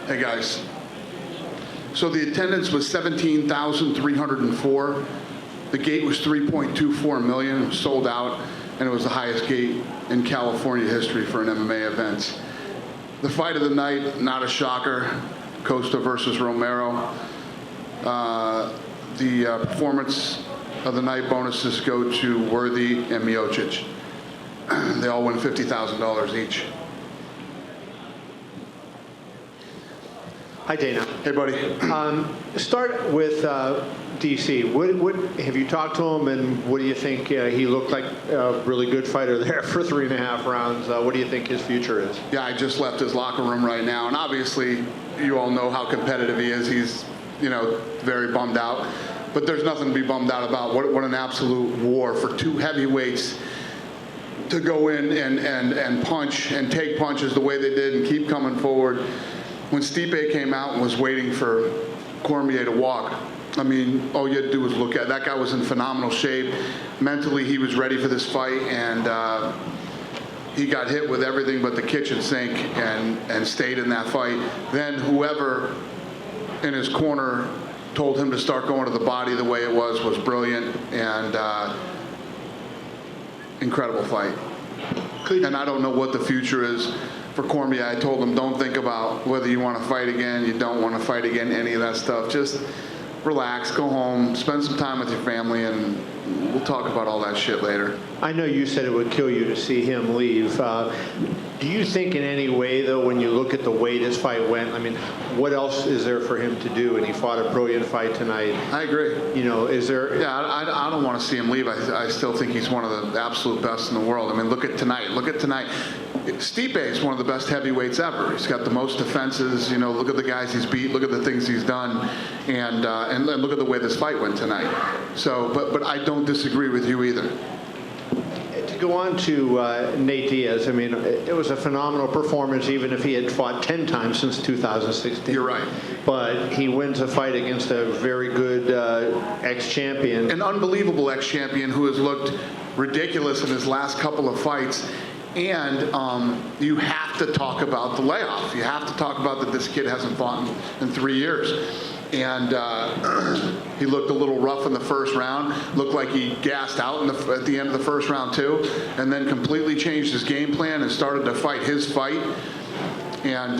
Hey guys. So the attendance was 17,304. The gate was 3.24 million. It was sold out, and it was the highest gate in California history for an MMA event. The fight of the night, not a shocker, Costa versus Romero. The performance of the night bonuses go to Worthy and Miocic. They all win $50,000 each. Hi, Dana. Hey, buddy. Start with DC. What have you talked to him, and what do you think? He looked like a really good fighter there for 3.5 rounds. What do you think his future is? Yeah, I just left his locker room right now, and obviously, you all know how competitive he is. He's, very bummed out. But there's nothing to be bummed out about. What an absolute war for two heavyweights to go in and punch and take punches the way they did and keep coming forward. When Stipe came out and was waiting for Cormier to walk, I mean, all you had to do was look at it. That guy was in phenomenal shape. Mentally, he was ready for this fight, and he got hit with everything but the kitchen sink and stayed in that fight. Then whoever in his corner told him to start going to the body the way it was brilliant, and incredible fight. And I don't know what the future is for Cormier. I told him, don't think about whether you want to fight again, you don't want to fight again, any of that stuff. Just relax, go home, spend some time with your family, and we'll talk about all that shit later. I know you said it would kill you to see him leave. Do you think in any way, though, when you look at the way this fight went, I mean, what else is there for him to do? And he fought a brilliant fight tonight. I agree. Is there... Yeah, I don't want to see him leave. I still think he's one of the absolute best in the world. I mean, look at tonight. Stipe is one of the best heavyweights ever. He's got the most defenses. Look at the guys he's beat. Look at the things he's done, and look at the way this fight went tonight. So, but I don't disagree with you either. To go on to Nate Diaz, I mean, it was a phenomenal performance, even if he had fought 10 times since 2016. You're right. But he wins a fight against a very good ex-champion. An unbelievable ex-champion who has looked ridiculous in his last couple of fights. And you have to talk about the layoff. You have to talk about that this kid hasn't fought in 3 years. And he looked a little rough in the first round. Looked like he gassed out at the end of the first round too. And then completely changed his game plan and started to fight his fight. And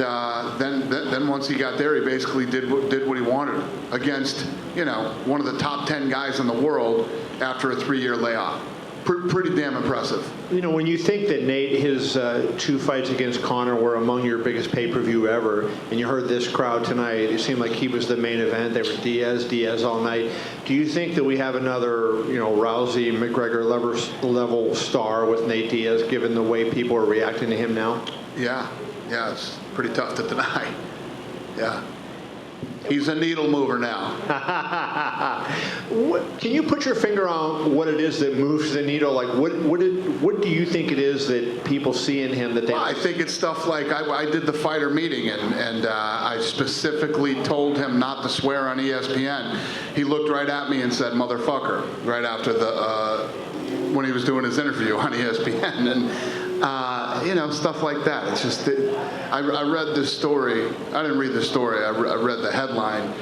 then once he got there, he basically did what he wanted against one of the top 10 guys in the world after a 3-year layoff. Pretty damn impressive. When you think that Nate, his 2 fights against Conor were among your biggest pay-per-view ever, and you heard this crowd tonight, it seemed like he was the main event. They were Diaz all night. Do you think that we have another, Rousey, McGregor level star with Nate Diaz, given the way people are reacting to him now? Yeah, it's pretty tough to deny. Yeah. He's a needle mover now. Can you put your finger on what it is that moves the needle? Like, what do you think it is that people see in him that they... Well, I think it's stuff like, I did the fighter meeting, and I specifically told him not to swear on ESPN. He looked right at me and said, motherfucker, right after when he was doing his interview on ESPN. And, stuff like that. It's just, I read this story. I didn't read the story. I read the headline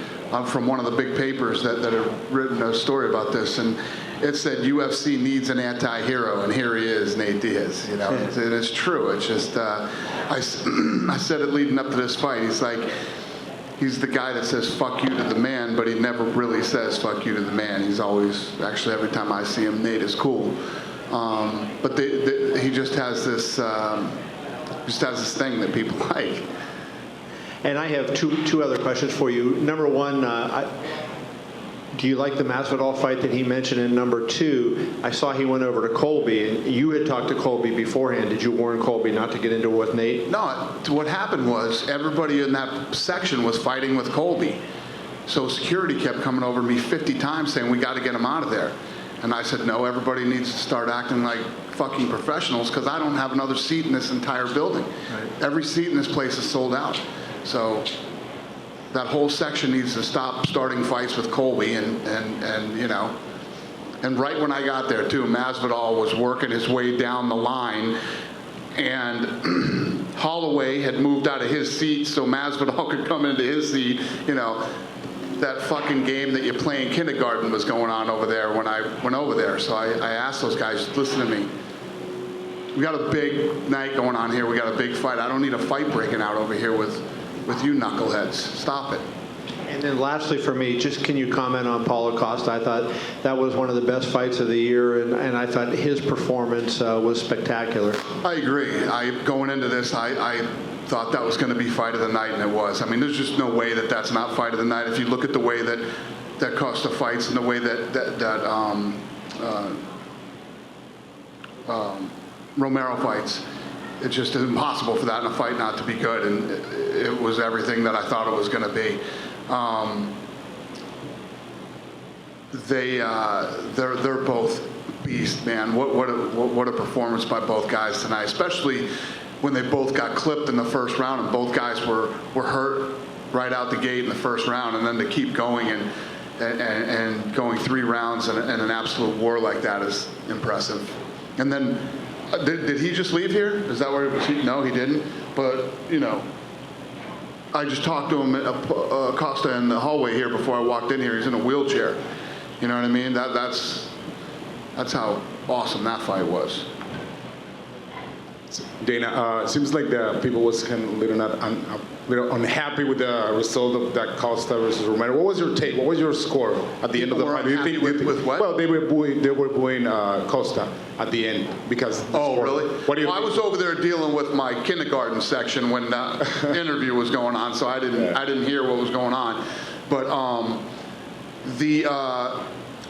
from one of the big papers that had written a story about this, and it said UFC needs an anti-hero, and here he is, Nate Diaz. It's true. It's just, I said it leading up to this fight. He's the guy that says fuck you to the man, but he never really says fuck you to the man. He's always, actually every time I see him, Nate is cool. But he just has this thing that people like. And I have two other questions for you. Number one, do you like the Masvidal fight that he mentioned? And number two, I saw he went over to Colby, and you had talked to Colby beforehand. Did you warn Colby not to get into it with Nate? No, what happened was everybody in that section was fighting with Colby. So security kept coming over me 50 times saying, we got to get him out of there. And I said, no, everybody needs to start acting like fucking professionals, because I don't have another seat in this entire building. Right. Every seat in this place is sold out. So that whole section needs to stop starting fights with Colby. And right when I got there, too, Masvidal was working his way down the line. And Holloway had moved out of his seat so Masvidal could come into his seat. You know, that fucking game that you play in kindergarten was going on over there when I went over there. So I asked those guys, listen to me. We got a big night going on here. We got a big fight. I don't need a fight breaking out over here with you knuckleheads. Stop it. And then lastly for me, just can you comment on Paulo Costa? I thought that was one of the best fights of the year, and I thought his performance was spectacular. I agree. Going into this, I thought that was going to be fight of the night, and it was. I mean, there's just no way that that's not fight of the night. If you look at the way that Costa fights and the way that Romero fights, it's just impossible for that in a fight not to be good, and it was everything that I thought it was going to be. They're both beasts, man. What a performance by both guys tonight, especially when they both got clipped in the first round and both guys were hurt right out the gate in the first round, and then to keep going and going 3 rounds and an absolute war like that is impressive. And then did he just leave here? Is that where he was? No, he didn't. But you know, I just talked to him at Costa in the hallway here before I walked in here. He's in a wheelchair. You know what I mean? That's how awesome that fight was. Dana, it seems like the people was kind of a little unhappy with the result of that Costa versus Romero. What was your take? What was your score at the end of the fight? With what? Well, they were booing Costa at the end because. Oh, really? What do you? Well, I was over there dealing with my kindergarten section when the interview was going on, so I didn't hear what was going on. But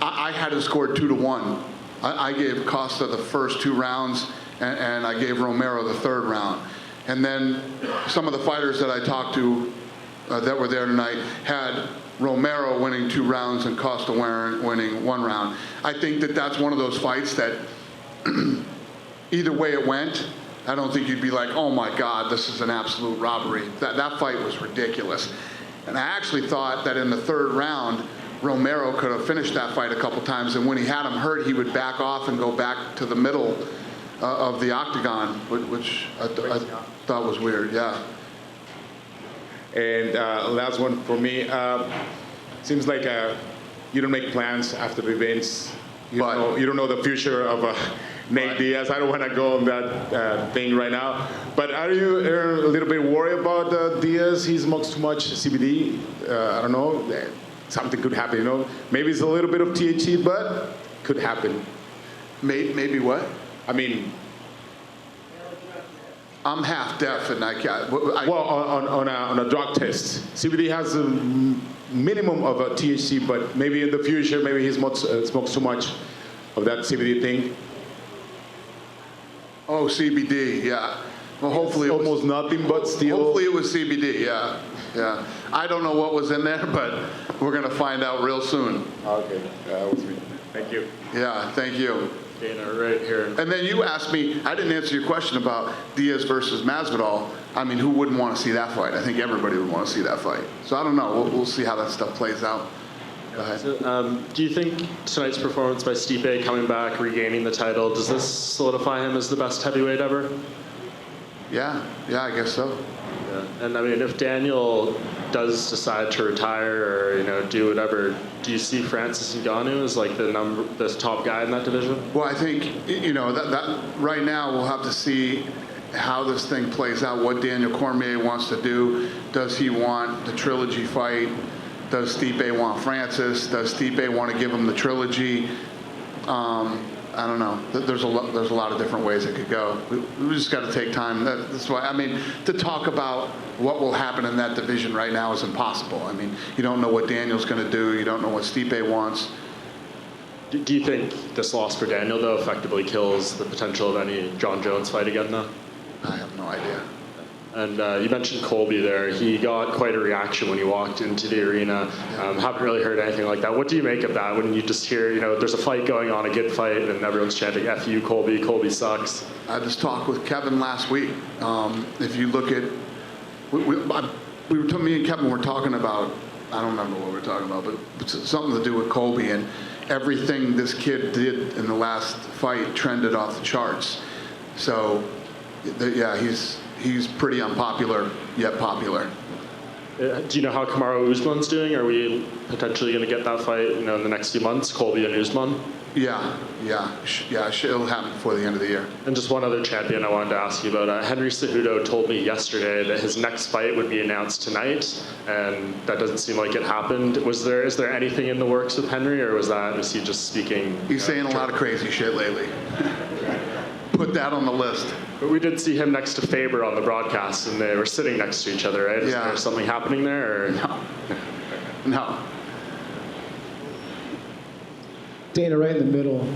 I had it scored 2-1. I gave Costa the first 2 rounds. And I gave Romero the 3rd round. And then some of the fighters that I talked to that were there tonight had Romero winning 2 rounds and Costa winning 1 round. I think that that's one of those fights that either way it went, I don't think you'd be like, oh my God, this is an absolute robbery. That fight was ridiculous. And I actually thought that in the 3rd round, Romero could have finished that fight a couple times, and when he had him hurt, he would back off and go back to the middle of the octagon, which I thought was weird, yeah. And last one for me. Seems like you don't make plans after the events. You don't know the future of Nate Diaz. I don't want to go on that thing right now. But are you a little bit worried about Diaz? He smokes too much CBD. I don't know. Something could happen, you know. Maybe it's a little bit of THC, but could happen. Maybe what? I mean, I'm half deaf and I can't. Well, on a drug test, CBD has a minimum of a THC, but maybe in the future, maybe he smokes too much of that CBD thing. Oh, CBD, yeah. Well, hopefully it's almost nothing, but still. Hopefully it was CBD, yeah. I don't know what was in there, but we're gonna find out real soon. Okay, that was me. Thank you. Yeah, thank you. Dana, right here. And then you asked me, I didn't answer your question about Diaz versus Masvidal. I mean, who wouldn't want to see that fight? I think everybody would want to see that fight. So I don't know. We'll see how that stuff plays out. Go ahead. So, do you think tonight's performance by Stipe coming back, regaining the title, does this solidify him as the best heavyweight ever? Yeah, I guess so. Yeah. And I mean, if Daniel does decide to retire or do whatever, do you see Francis Ngannou as like the top guy in that division? Well, I think that right now we'll have to see how this thing plays out. What Daniel Cormier wants to do. Does he want the trilogy fight? Does Stipe want Francis? Does Stipe want to give him the trilogy? I don't know. There's a lot of different ways it could go. We just got to take time. That's why, I mean, to talk about what will happen in that division right now is impossible. I mean, you don't know what Daniel's going to do. You don't know what Stipe wants. Do you think this loss for Daniel, though, effectively kills the potential of any John Jones fight again, though? I have no idea. And you mentioned Colby there. He got quite a reaction when he walked into the arena. Haven't really heard anything like that. What do you make of that when you just hear, there's a fight going on, a good fight, and everyone's chanting, F you, Colby, Colby sucks? I just talked with Kevin last week. If you look at, me and Kevin were talking about, I don't remember what we were talking about, but something to do with Colby, and everything this kid did in the last fight trended off the charts. So, yeah, he's pretty unpopular, yet popular. Do you know how Kamaru Usman's doing? Are we potentially going to get that fight, in the next few months, Colby and Usman? Yeah. It'll happen before the end of the year. And just one other champion I wanted to ask you about. Henry Cejudo told me yesterday that his next fight would be announced tonight, and that doesn't seem like it happened. Is there anything in the works with Henry, or was he just speaking? He's saying a lot of crazy shit lately. Put that on the list. But we did see him next to Faber on the broadcast, and they were sitting next to each other, right? Is there something happening there? Or? No. Dana, right in the middle.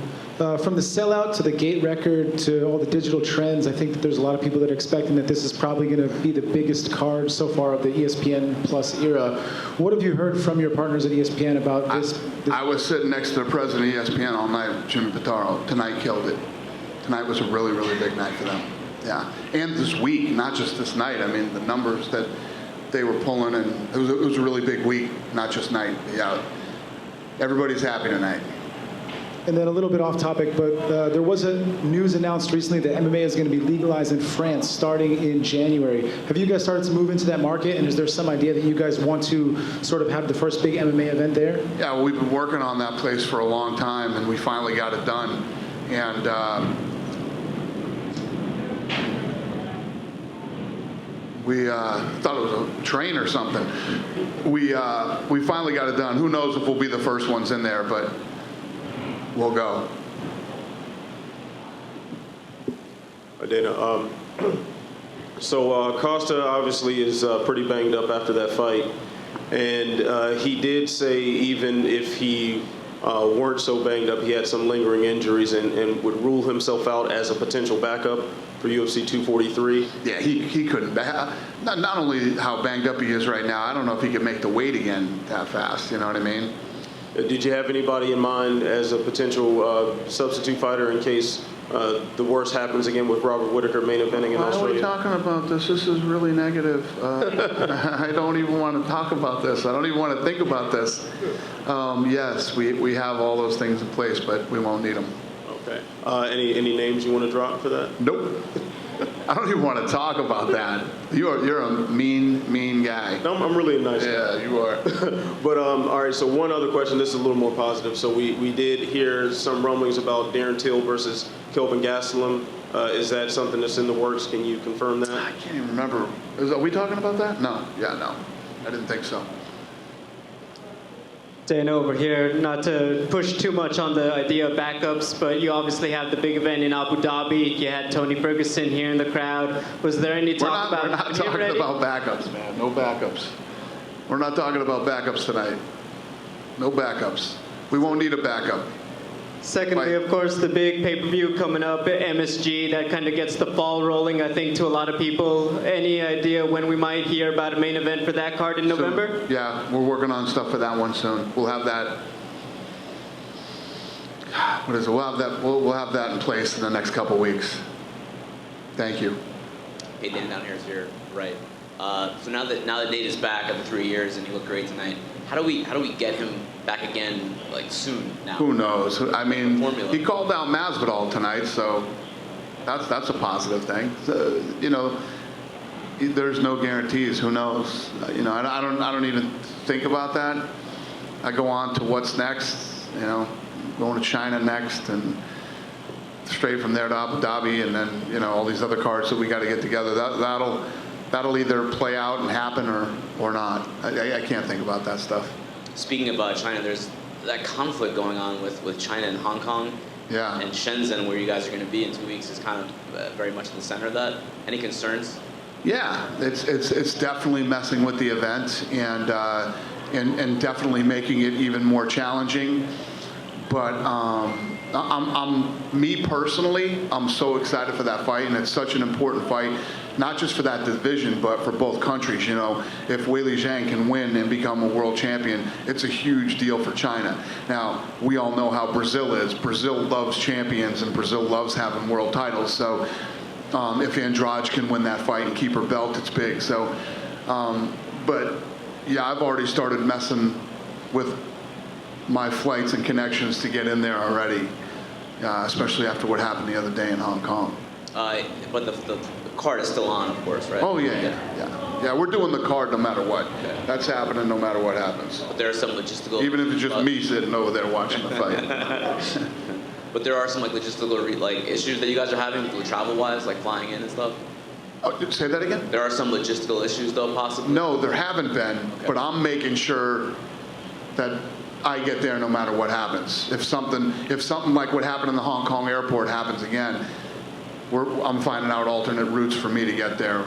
From the sellout to the gate record to all the digital trends, I think that there's a lot of people that are expecting that this is probably going to be the biggest card so far of the ESPN Plus era. What have you heard from your partners at ESPN about this? I was sitting next to the president of ESPN all night, Jimmy Pitaro. Tonight killed it. Tonight was a really, really big night for them. Yeah. And this week, not just this night. I mean, the numbers that they were pulling, and it was a really big week, not just night. Yeah. Everybody's happy tonight. And then a little bit off topic, but there was a news announced recently that MMA is going to be legalized in France starting in January. Have you guys started to move into that market, and is there some idea that you guys want to sort of have the first big MMA event there? Yeah, well, we've been working on that place for a long time, and we finally got it done. And we thought it was a train or something. We finally got it done. Who knows if we'll be the first ones in there, but we'll go. Dana, so Costa obviously is pretty banged up after that fight, and he did say even if he weren't so banged up, he had some lingering injuries and would rule himself out as a potential backup for UFC 243. Yeah, he couldn't. Not only how banged up he is right now, I don't know if he could make the weight again that fast. You know what I mean? Did you have anybody in mind as a potential substitute fighter in case the worst happens again with Robert Whittaker main eventing in Australia? Why are we talking about this? This is really negative. I don't even want to talk about this. I don't even want to think about this. Yes, we have all those things in place, but we won't need them. Okay. Any names you want to drop for that? Nope. I don't even want to talk about that. You're a mean guy. No, I'm really a nice guy. Yeah, you are. But all right, so one other question. This is a little more positive. So we did hear some rumblings about Darren Till versus Kelvin Gastelum. Is that something that's in the works? Can you confirm that? I can't even remember. Are we talking about that? No. Yeah, no. I didn't think so. Dana over here, not to push too much on the idea of backups, but you obviously have the big event in Abu Dhabi. You had Tony Ferguson here in the crowd. Was there any talk about... We're not talking about backups, man. No backups. We're not talking about backups tonight. No backups. We won't need a backup. Secondly, of course, the big pay-per-view coming up at MSG, that kind of gets the ball rolling, I think, to a lot of people. Any idea when we might hear about a main event for that card in November? Soon. Yeah, we're working on stuff for that one soon. We'll have that. What is it? We'll have that. We'll have that in place in the next couple weeks. Thank you. Hey, Dan, down here is your right. So now that Nate is back after 3 years and he looked great tonight, how do we get him back again like soon now? Who knows? I mean, he called out Masvidal tonight, so that's a positive thing. So, you know, there's no guarantees. Who knows? You know, I don't even think about that. I go on to what's next. You know, going to China next, and straight from there to Abu Dhabi, and then all these other cards that we got to get together. That'll either play out and happen or not. I can't think about that stuff. Speaking about China, there's that conflict going on with China and Hong Kong. Yeah. And Shenzhen, where you guys are going to be in 2 weeks, is kind of very much in the center of that. Any concerns? Yeah, it's definitely messing with the event and definitely making it even more challenging. But me personally, I'm so excited for that fight, and it's such an important fight, not just for that division, but for both countries. You know, if Weili Zhang can win and become a world champion, it's a huge deal for China. Now, we all know how Brazil is. Brazil loves champions, and Brazil loves having world titles. So if Andrade can win that fight and keep her belt, it's big. So, but yeah, I've already started messing with my flights and connections to get in there already, especially after what happened the other day in Hong Kong. But the card is still on, of course, right? Oh, yeah. We're doing the card no matter what. That's happening no matter what happens. But there are some logistical. Even if it's just me sitting over there watching the fight. But there are some like logistical like issues that you guys are having travel-wise, like flying in and stuff. Oh, say that again? There are some logistical issues, though, possibly. No, there haven't been, but I'm making sure that I get there no matter what happens. If something like what happened in the Hong Kong airport happens again, I'm finding out alternate routes for me to get there,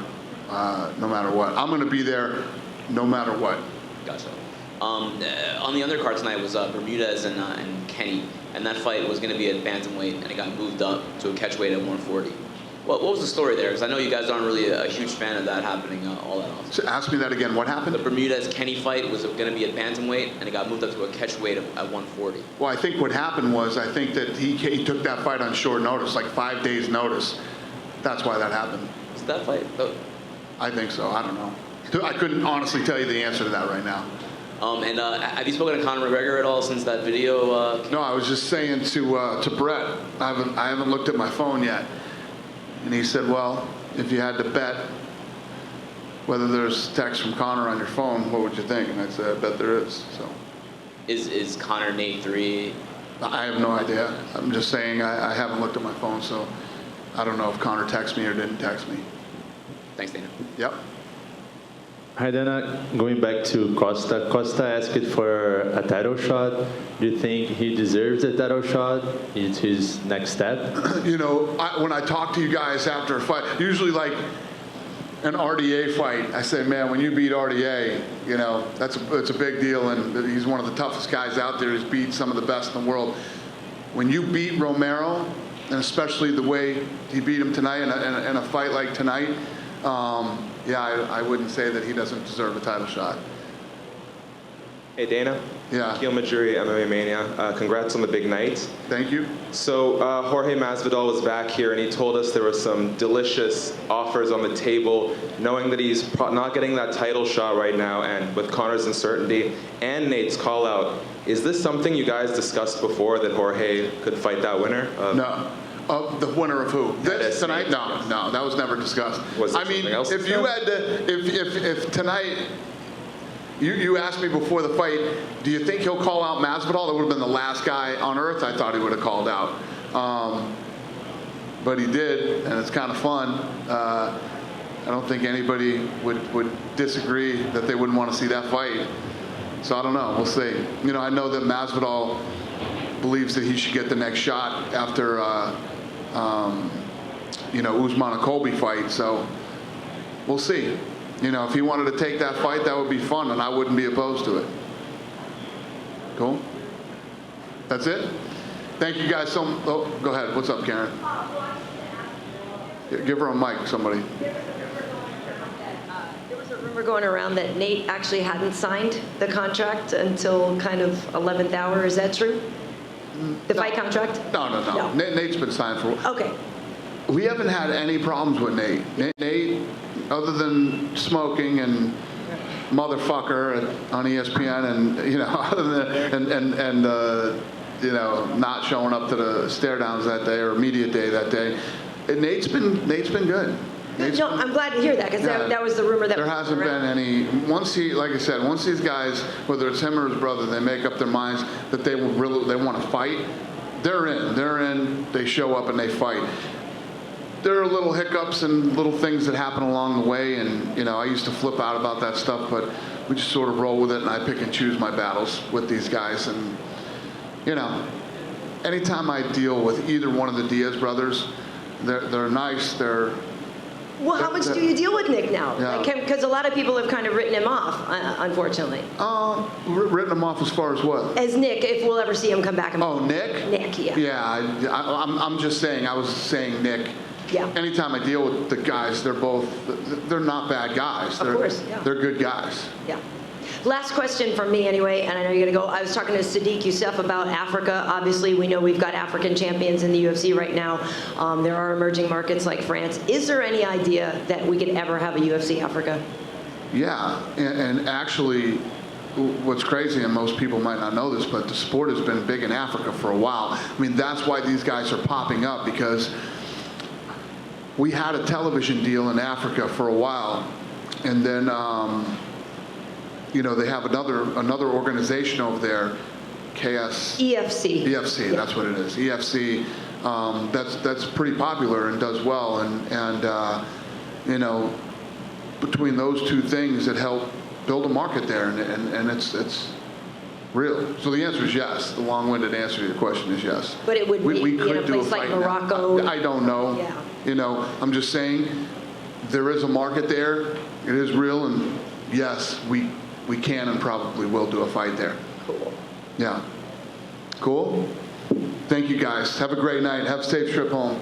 no matter what. I'm going to be there no matter what. Gotcha. On the undercard tonight was Bermudez and Kenny, and that fight was going to be at bantamweight, and it got moved up to a catchweight at 140. What was the story there? Because I know you guys aren't really a huge fan of that happening all that often. So ask me that again. What happened? The Bermudez-Kenny fight was going to be at bantamweight, and it got moved up to a catchweight at 140. Well, I think what happened was I think that he took that fight on short notice, like 5 days notice. That's why that happened. Is that fight? Oh. I think so. I don't know. I couldn't honestly tell you the answer to that right now. And have you spoken to Conor McGregor at all since that video? No, I was just saying to Brett, I haven't looked at my phone yet. And he said, well, if you had to bet whether there's text from Conor on your phone, what would you think? And I said, I bet there is. So. Is Conor Nate 3? I have no idea. I'm just saying I haven't looked at my phone, so I don't know if Conor texted me or didn't text me. Thanks, Dana. Yep. Hi, Dana. Going back to Costa. Costa asked for a title shot. Do you think he deserves a title shot? It's his next step? You know, when I talk to you guys after a fight, usually like an RDA fight, I say, man, when you beat RDA, you know, it's a big deal, and he's one of the toughest guys out there. He's beat some of the best in the world. When you beat Romero, and especially the way he beat him tonight in a fight like tonight, I wouldn't say that he doesn't deserve a title shot. Hey, Dana. Yeah. Keel Majuri, MMA Mania. Congrats on the big night. Thank you. So Jorge Masvidal was back here, and he told us there were some delicious offers on the table, knowing that he's not getting that title shot right now, and with Conor's uncertainty and Nate's call-out. Is this something you guys discussed before, that Jorge could fight that winner? No. The winner of who? This tonight? No, that was never discussed. I mean, if you had to, if tonight, you asked me before the fight, do you think he'll call out Masvidal? That would have been the last guy on earth I thought he would have called out. But he did, and it's kind of fun. I don't think anybody would disagree that they wouldn't want to see that fight. So I don't know. We'll see. You know, I know that Masvidal believes that he should get the next shot after, Usman and Colby fight. So we'll see. You know, if he wanted to take that fight, that would be fun, and I wouldn't be opposed to it. Cool? That's it? Thank you guys so much. Oh, go ahead. What's up, Karen? Give her a mic, somebody. There was a rumor going around that Nate actually hadn't signed the contract until kind of 11th hour. Is that true? The fight contract? No. Nate's been signed for. Okay. We haven't had any problems with Nate. Nate, other than smoking and motherfucker on ESPN, and other than not showing up to the stare downs that day or media day that day, Nate's been good. I'm glad to hear that, because that was the rumor that there hasn't been any. Once these guys, whether it's him or his brother, they make up their minds that they want to fight, they're in. They show up and they fight. There are little hiccups and little things that happen along the way, and I used to flip out about that stuff, but we just sort of roll with it, and I pick and choose my battles with these guys. And anytime I deal with either one of the Diaz brothers, they're nice. Well, how much do you deal with Nick now? Yeah. Because a lot of people have kind of written him off, unfortunately. Written him off as far as what? As Nick, if we'll ever see him come back. Oh, Nick? Nick, yeah. Yeah, I'm just saying, I was saying Nick. Yeah. Anytime I deal with the guys, they're not bad guys. Of course, yeah. They're good guys. Yeah. Last question from me anyway, and I know you're going to go. I was talking to Sadiq Youssef about Africa. Obviously, we know we've got African champions in the UFC right now. There are emerging markets like France. Is there any idea that we could ever have a UFC Africa? Yeah, and actually, what's crazy, and most people might not know this, but the sport has been big in Africa for a while. I mean, that's why these guys are popping up, because we had a television deal in Africa for a while, and then they have another organization over there, EFC. EFC, Yeah. that's what it is. EFC, that's pretty popular and does well, and between those two things, it helped build a market there, and it's real. So the answer is yes. The long-winded answer to your question is yes. But it would be in a place like Morocco. I don't know. Yeah. I'm just saying there is a market there. It is real, and yes, we can and probably will do a fight there. Cool. Yeah. Cool? Thank you, guys. Have a great night. Have a safe trip home.